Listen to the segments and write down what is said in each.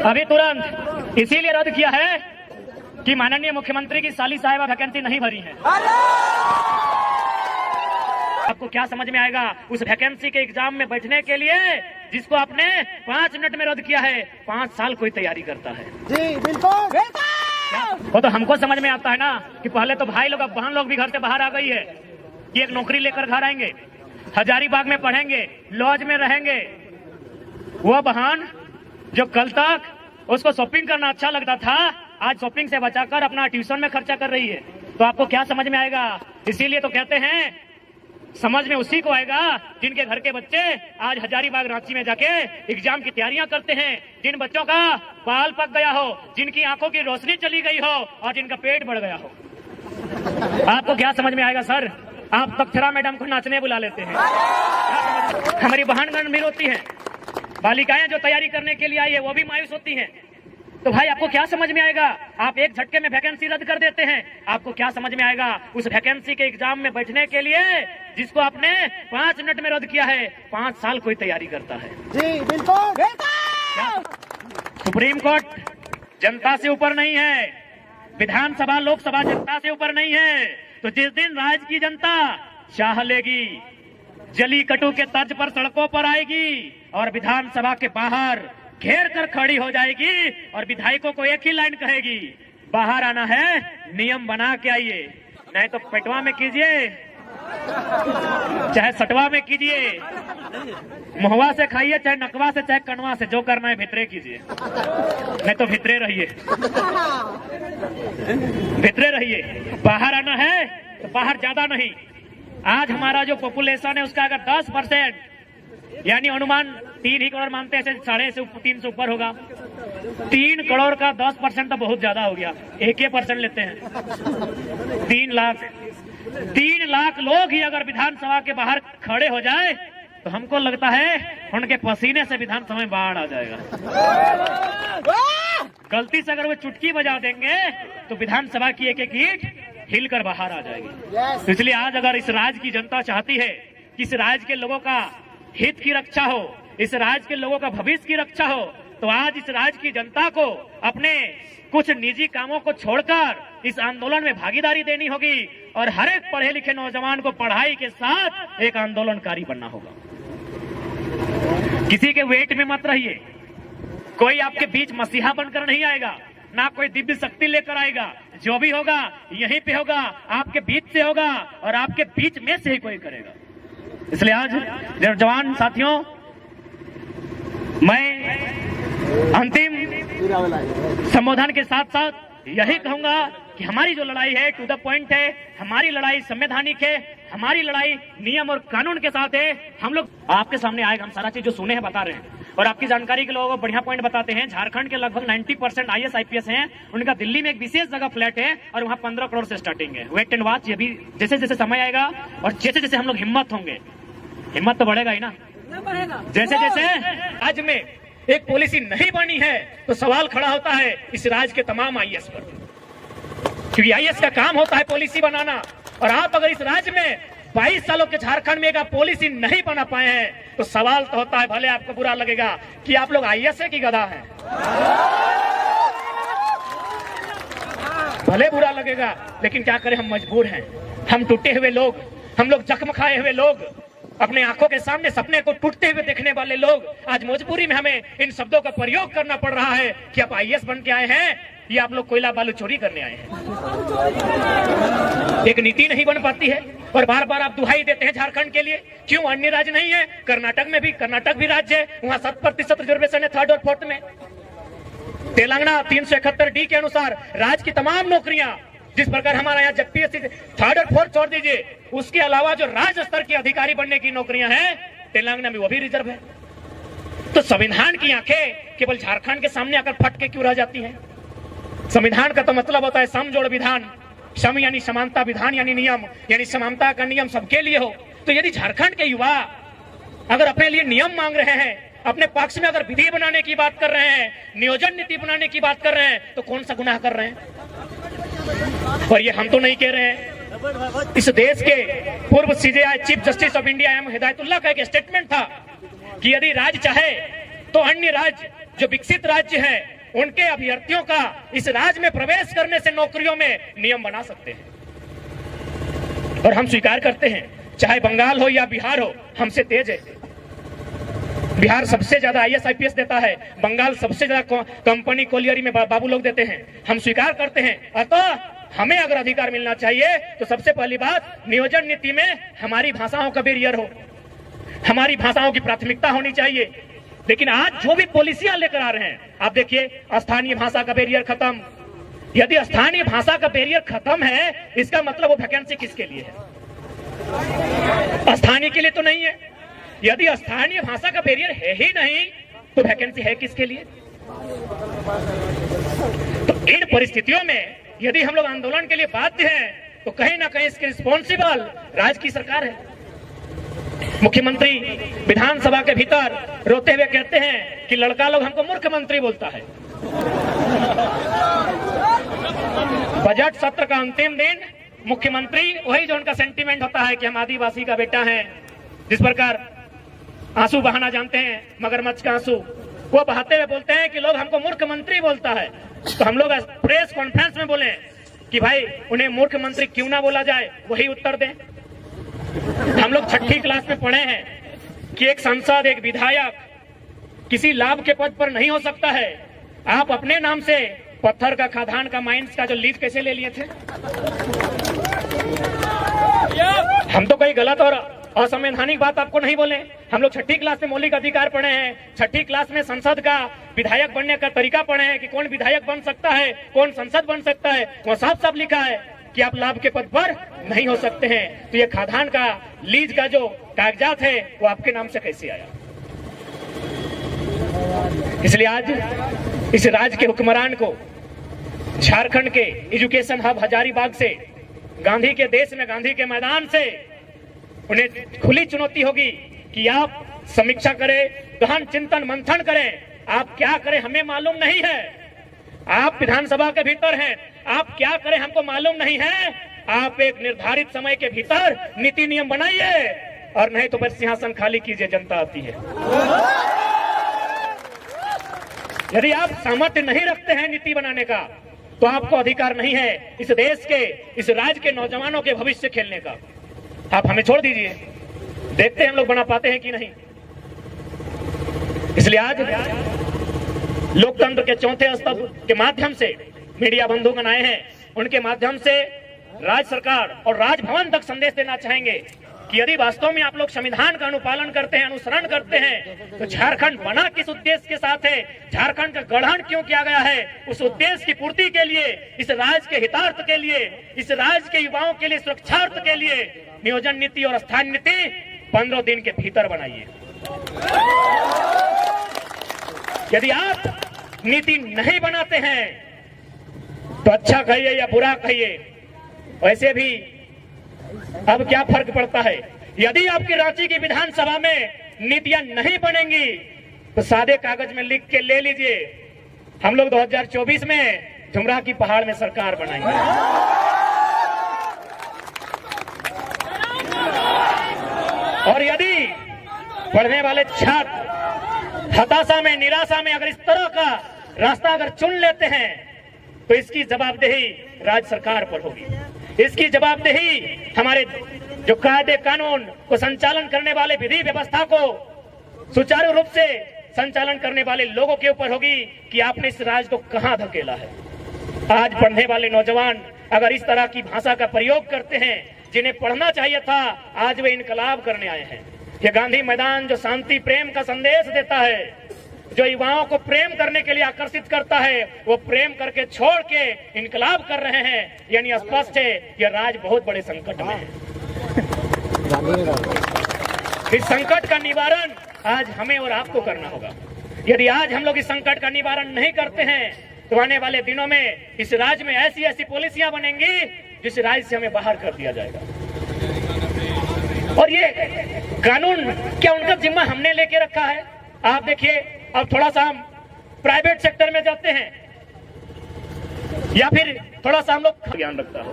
अभी तुरंत इसीलिए रद्द किया है कि माननीय मुख्यमंत्री की साली साहिबा वैकेंसी नहीं भरी है। आपको क्या समझ में आएगा उस वैकेंसी के एग्जाम में बैठने के लिए जिसको आपने 5 मिनट में रद्द किया है। 5 साल कोई तैयारी करता है। जी बिल्कुल। वो तो हमको समझ में आता है ना कि पहले तो भाई लोग, अब बहन लोग भी घर से बाहर आ गई है कि एक नौकरी लेकर घर आएंगे, हजारीबाग में पढ़ेंगे, लॉज में रहेंगे। वो बहन जो कल तक उसको शॉपिंग करना अच्छा लगता था, आज शॉपिंग से बचाकर अपना ट्यूशन में खर्चा कर रही है। तो आपको क्या समझ में आएगा? इसीलिए तो कहते हैं समझ में उसी को आएगा जिनके घर के बच्चे आज हजारीबाग रांची में जाके एग्जाम की तैयारियां करते हैं, जिन बच्चों का बाल पक गया हो, जिनकी आंखों की रोशनी चली गई हो और जिनका पेट बढ़ गया हो। आपको क्या समझ में आएगा सर? आप तक्षरा मैडम को नाचने बुला लेते हैं। हमारी बहनगण भी रोती है, बालिकाएं जो तैयारी करने के लिए आई है वो भी मायूस होती हैं। तो भाई आपको क्या समझ में आएगा? आप एक झटके में वैकेंसी रद्द कर देते हैं। आपको क्या समझ में आएगा उस वैकेंसी के एग्जाम में बैठने के लिए जिसको आपने 5 मिनट में रद्द किया है। 5 साल कोई तैयारी करता है। जी बिल्कुल। सुप्रीम कोर्ट जनता से ऊपर नहीं है, विधानसभा लोकसभा जनता से ऊपर नहीं है। तो जिस दिन राज्य की जनता चाह लेगी, जली कटु के तर्ज पर सड़कों पर आएगी और विधानसभा के बाहर घेर कर खड़ी हो जाएगी और विधायकों को एक ही लाइन कहेगी, बाहर आना है, नियम बना के आइए, नहीं तो पेटवा में कीजिए चाहे सटवा में कीजिए, मुहवा से खाइए चाहे नकवा से चाहे कनवा से, जो करना है भितरे कीजिए, नहीं तो भितरे रहिए, भितरे रहिए। बाहर आना है तो बाहर ज्यादा नहीं। आज हमारा जो पॉपुलेशन है उसका अगर 10% यानी अनुमान 3 ही करोड़ मानते हैं, 3.5 से ऊपर होगा। 3 करोड़ का 10% तो बहुत ज्यादा हो गया। 1% लेते हैं, 3 लाख लोग ही अगर विधानसभा के बाहर खड़े हो जाए तो हमको लगता है उनके पसीने से विधानसभा में बाढ़ आ जाएगा। गलती से अगर वो चुटकी बजा देंगे तो विधानसभा की एक एक ईंट हिलकर बाहर आ जाएगी। तो इसलिए आज अगर इस राज्य की जनता चाहती है कि इस राज्य के लोगों का हित की रक्षा हो, इस राज्य के लोगों का भविष्य की रक्षा हो, तो आज इस राज्य की जनता को अपने कुछ निजी कामों को छोड़कर इस आंदोलन में भागीदारी देनी होगी और हर एक पढ़े लिखे नौजवान को पढ़ाई के साथ एक आंदोलनकारी बनना होगा। किसी के वेट में मत रहिए। कोई आपके बीच मसीहा बनकर नहीं आएगा, ना कोई दिव्य शक्ति लेकर आएगा। जो भी होगा यहीं पे होगा, आपके बीच से होगा और आपके बीच में से ही कोई करेगा। इसलिए आज जवान साथियों, मैं अंतिम संबोधन के साथ साथ यही कहूंगा कि हमारी जो लड़ाई है टू द पॉइंट है, हमारी लड़ाई संवैधानिक है, हमारी लड़ाई नियम और कानून के साथ है। हम लोग आपके सामने आएगा, हम सारा चीज जो सुने हैं बता रहे हैं और आपकी जानकारी के लोगों को बढ़िया पॉइंट बताते हैं। झारखंड के लगभग 90% IAS IPS हैं, उनका दिल्ली में एक विशेष जगह फ्लैट है और वहाँ 15 करोड़ से स्टार्टिंग है। Wait and watch. ये भी जैसे जैसे समय आएगा और जैसे जैसे हम लोग हिम्मत होंगे, हिम्मत तो बढ़ेगा ही ना, जैसे जैसे आज में एक पॉलिसी नहीं बनी है तो सवाल खड़ा होता है इस राज्य के तमाम IAS पर, क्योंकि IAS का काम होता है पॉलिसी बनाना। और आप अगर इस राज्य में 22 सालों के झारखंड में एक पॉलिसी नहीं बना पाए हैं तो सवाल तो होता है, भले आपको बुरा लगेगा कि आप लोग IAS है कि गधा है, भले बुरा लगेगा, लेकिन क्या करें, हम मजबूर हैं। हम टूटे हुए लोग, हम लोग जख्म खाए हुए लोग, अपने आंखों के सामने सपने को टूटते हुए देखने वाले लोग, आज मजबूरी में हमें इन शब्दों का प्रयोग करना पड़ रहा है कि आप IAS बन के आए हैं या आप लोग कोयला बालू चोरी करने आए हैं। एक नीति नहीं बन पाती है और बार बार आप दुहाई देते हैं झारखंड के लिए। क्यों अन्य राज्य नहीं है? कर्नाटक में भी, कर्नाटक भी राज्य है, वहाँ 7% रिजर्वेशन है 3rd और 4th में। तेलंगाना 371D के अनुसार राज्य की तमाम नौकरियां, जिस प्रकार हमारा यहाँ JPSC 3rd और 4th छोड़ दीजिए, उसके अलावा जो राज्य स्तर के अधिकारी बनने की नौकरियां हैं तेलंगाना में वो भी रिजर्व है। तो संविधान की आंखें केवल झारखंड के सामने आकर फट के क्यों रह जाती हैं? संविधान का तो मतलब होता है समजोड़ विधान। सम यानी समानता, विधान यानी नियम, यानी समानता का नियम सबके लिए हो। तो यदि झारखंड के युवा अगर अपने लिए नियम मांग रहे हैं, अपने पक्ष में अगर विधि बनाने की बात कर रहे हैं, नियोजन नीति बनाने की बात कर रहे हैं, तो कौन सा गुनाह कर रहे हैं? और ये हम तो नहीं कह रहे हैं, इस देश के पूर्व CJI chief justice of India M. Hidayatullah का एक स्टेटमेंट था कि यदि राज्य चाहे तो अन्य राज्य जो विकसित राज्य है उनके अभ्यर्थियों का इस राज्य में प्रवेश करने से नौकरियों में नियम बना सकते हैं। और हम स्वीकार करते हैं, चाहे बंगाल हो या बिहार हो, हमसे तेज है। बिहार सबसे ज्यादा IAS IPS देता है, बंगाल सबसे ज्यादा कंपनी कोलियरी में बाबू लोग देते हैं। हम स्वीकार करते हैं। अतः हमें अगर अधिकार मिलना चाहिए तो सबसे पहली बात, नियोजन नीति में हमारी भाषाओं का बैरियर हो, हमारी भाषाओं की प्राथमिकता होनी चाहिए। लेकिन आज जो भी पॉलिसियां लेकर आ रहे हैं, आप देखिए, स्थानीय भाषा का बैरियर खत्म। यदि स्थानीय भाषा का बैरियर खत्म है, इसका मतलब वो वैकेंसी किसके लिए है? स्थानीय के लिए तो नहीं है। यदि स्थानीय भाषा का बैरियर है ही नहीं तो वैकेंसी है किसके लिए? तो इन परिस्थितियों में यदि हम लोग आंदोलन के लिए बाध्य हैं तो कहीं ना कहीं इसके रिस्पॉन्सिबल राज्य की सरकार है। मुख्यमंत्री विधानसभा के भीतर रोते हुए कहते हैं कि लड़का लोग हमको मूर्ख मंत्री बोलता है। बजट सत्र का अंतिम दिन मुख्यमंत्री वही जो उनका सेंटीमेंट होता है कि हम आदिवासी का बेटा है, जिस प्रकार आंसू बहाना जानते हैं, मगरमच्छ का आंसू, वो बहाते हुए बोलते हैं कि लोग हमको मूर्ख मंत्री बोलता है। तो हम लोग प्रेस कॉन्फ्रेंस में बोले कि भाई उन्हें मूर्ख मंत्री क्यों ना बोला जाए, वही उत्तर दें। हम लोग 6ठी क्लास में पढ़े हैं कि एक सांसद, एक विधायक किसी लाभ के पद पर नहीं हो सकता है। आप अपने नाम से पत्थर का, खादान का, माइंस का जो लीज कैसे ले लिए थे? हम तो कोई गलत और असंवैधानिक बात आपको नहीं बोले। हम लोग 6ठी क्लास में मौलिक अधिकार पढ़े हैं, 6ठी क्लास में संसद का विधायक बनने का तरीका पढ़े हैं कि कौन विधायक बन सकता है, कौन संसद बन सकता है। वहाँ साफ साफ लिखा है कि आप लाभ के पद पर नहीं हो सकते हैं। तो ये खादान का, लीज का जो कागजात है वो आपके नाम से कैसे आया? इसलिए आज इस राज्य के हुक्मरान को झारखंड के एजुकेशन हब हजारीबाग से, गांधी के देश में, गांधी के मैदान से उन्हें खुली चुनौती होगी कि आप समीक्षा करें, गहन चिंतन मंथन करें। आप क्या करें हमें मालूम नहीं है। आप विधानसभा के भीतर हैं, आप क्या करें हमको मालूम नहीं है। आप एक निर्धारित समय के भीतर नीति नियम बनाइए, और नहीं तो बस सिंहासन खाली कीजिए, जनता आती है। यदि आप सामर्थ्य नहीं रखते हैं नीति बनाने का, तो आपको अधिकार नहीं है इस देश के, इस राज्य के नौजवानों के भविष्य खेलने का। आप हमें छोड़ दीजिए, देखते हैं हम लोग बना पाते हैं कि नहीं। इसलिए आज लोकतंत्र के चौथे स्तंभ के माध्यम से मीडिया बंधुगण आए हैं, उनके माध्यम से राज्य सरकार और राजभवन तक संदेश देना चाहेंगे कि यदि वास्तव में आप लोग संविधान का अनुपालन करते हैं, अनुसरण करते हैं, तो झारखंड बना किस उद्देश्य के साथ है, झारखंड का गठन क्यों किया गया है, उस उद्देश्य की पूर्ति के लिए, इस राज्य के हितार्थ के लिए, इस राज्य के युवाओं के लिए, सुरक्षार्थ के लिए नियोजन नीति और स्थान नीति 15 दिन के भीतर बनाइए। यदि आप नीति नहीं बनाते हैं तो अच्छा कहिए या बुरा कहिए, वैसे भी अब क्या फर्क पड़ता है। यदि आपकी रांची की विधानसभा में नीतियां नहीं बनेंगी तो सादे कागज में लिख के ले लीजिए, हम लोग 2024 में झुमरा की पहाड़ में सरकार बनाएंगे। और यदि पढ़ने वाले छात्र हताशा में, निराशा में अगर इस तरह का रास्ता अगर चुन लेते हैं तो इसकी जवाबदेही राज्य सरकार पर होगी। इसकी जवाबदेही हमारे जो कायदे कानून को संचालन करने वाले, विधि व्यवस्था को सुचारू रूप से संचालन करने वाले लोगों के ऊपर होगी कि आपने इस राज्य को कहां धकेला है। आज पढ़ने वाले नौजवान अगर इस तरह की भाषा का प्रयोग करते हैं, जिन्हें पढ़ना चाहिए था, आज वे इनकलाब करने आए हैं। ये गांधी मैदान जो शांति प्रेम का संदेश देता है, जो युवाओं को प्रेम करने के लिए आकर्षित करता है, वो प्रेम करके छोड़ के इनकलाब कर रहे हैं। यानी स्पष्ट है यह राज्य बहुत बड़े संकट में है। इस संकट का निवारण आज हमें और आपको करना होगा। यदि आज हम लोग इस संकट का निवारण नहीं करते हैं तो आने वाले दिनों में इस राज्य में ऐसी ऐसी पॉलिसियां बनेंगी जिस राज्य से हमें बाहर कर दिया जाएगा। और ये कानून क्या उनका जिम्मा हमने लेके रखा है? आप देखिए, अब थोड़ा सा हम प्राइवेट सेक्टर में जाते हैं या फिर थोड़ा सा हम लोग ज्ञान रखता हो,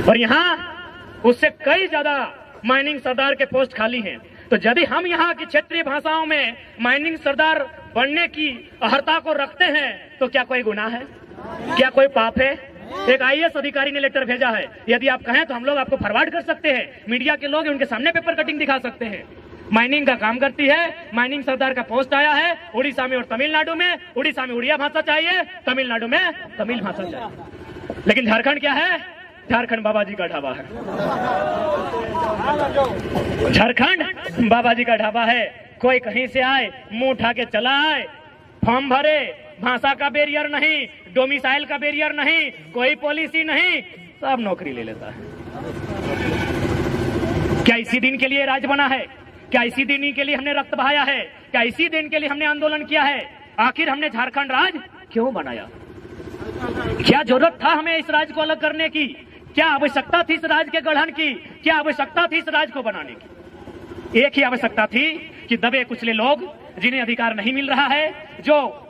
और यहाँ उससे कई ज्यादा माइनिंग सरदार के पोस्ट खाली हैं। तो यदि हम यहाँ की क्षेत्रीय भाषाओं में माइनिंग सरदार पढ़ने की अहर्ता को रखते हैं तो क्या कोई गुनाह है, क्या कोई पाप है? एक आईएएस अधिकारी ने लेटर भेजा है, यदि आप कहें तो हम लोग आपको फॉरवर्ड कर सकते हैं, मीडिया के लोग उनके सामने पेपर कटिंग दिखा सकते हैं। माइनिंग का काम करती है, माइनिंग सरदार का पोस्ट आया है उड़ीसा में और तमिलनाडु में। उड़ीसा में उड़िया भाषा चाहिए, तमिलनाडु में तमिल भाषा चाहिए। लेकिन झारखंड क्या है? झारखंड बाबा जी का ढाबा है। झारखंड बाबा जी का ढाबा है। कोई कहीं से आए, मुंह उठा के चला आए, फॉर्म भरे, भाषा का बैरियर नहीं, डोमिसाइल का बैरियर नहीं, कोई पॉलिसी नहीं, सब नौकरी ले लेता है। क्या इसी दिन के लिए राज बना है? क्या इसी दिन के लिए हमने रक्त बहाया है? क्या इसी दिन के लिए हमने आंदोलन किया है? आखिर हमने झारखंड राज क्यों बनाया? क्या जरूरत था हमें इस राज्य को अलग करने की? क्या आवश्यकता थी इस राज्य के गठन की? क्या आवश्यकता थी इस राज्य को बनाने की? एक ही आवश्यकता थी कि दबे कुचले लोग, जिन्हें अधिकार नहीं मिल रहा है, जो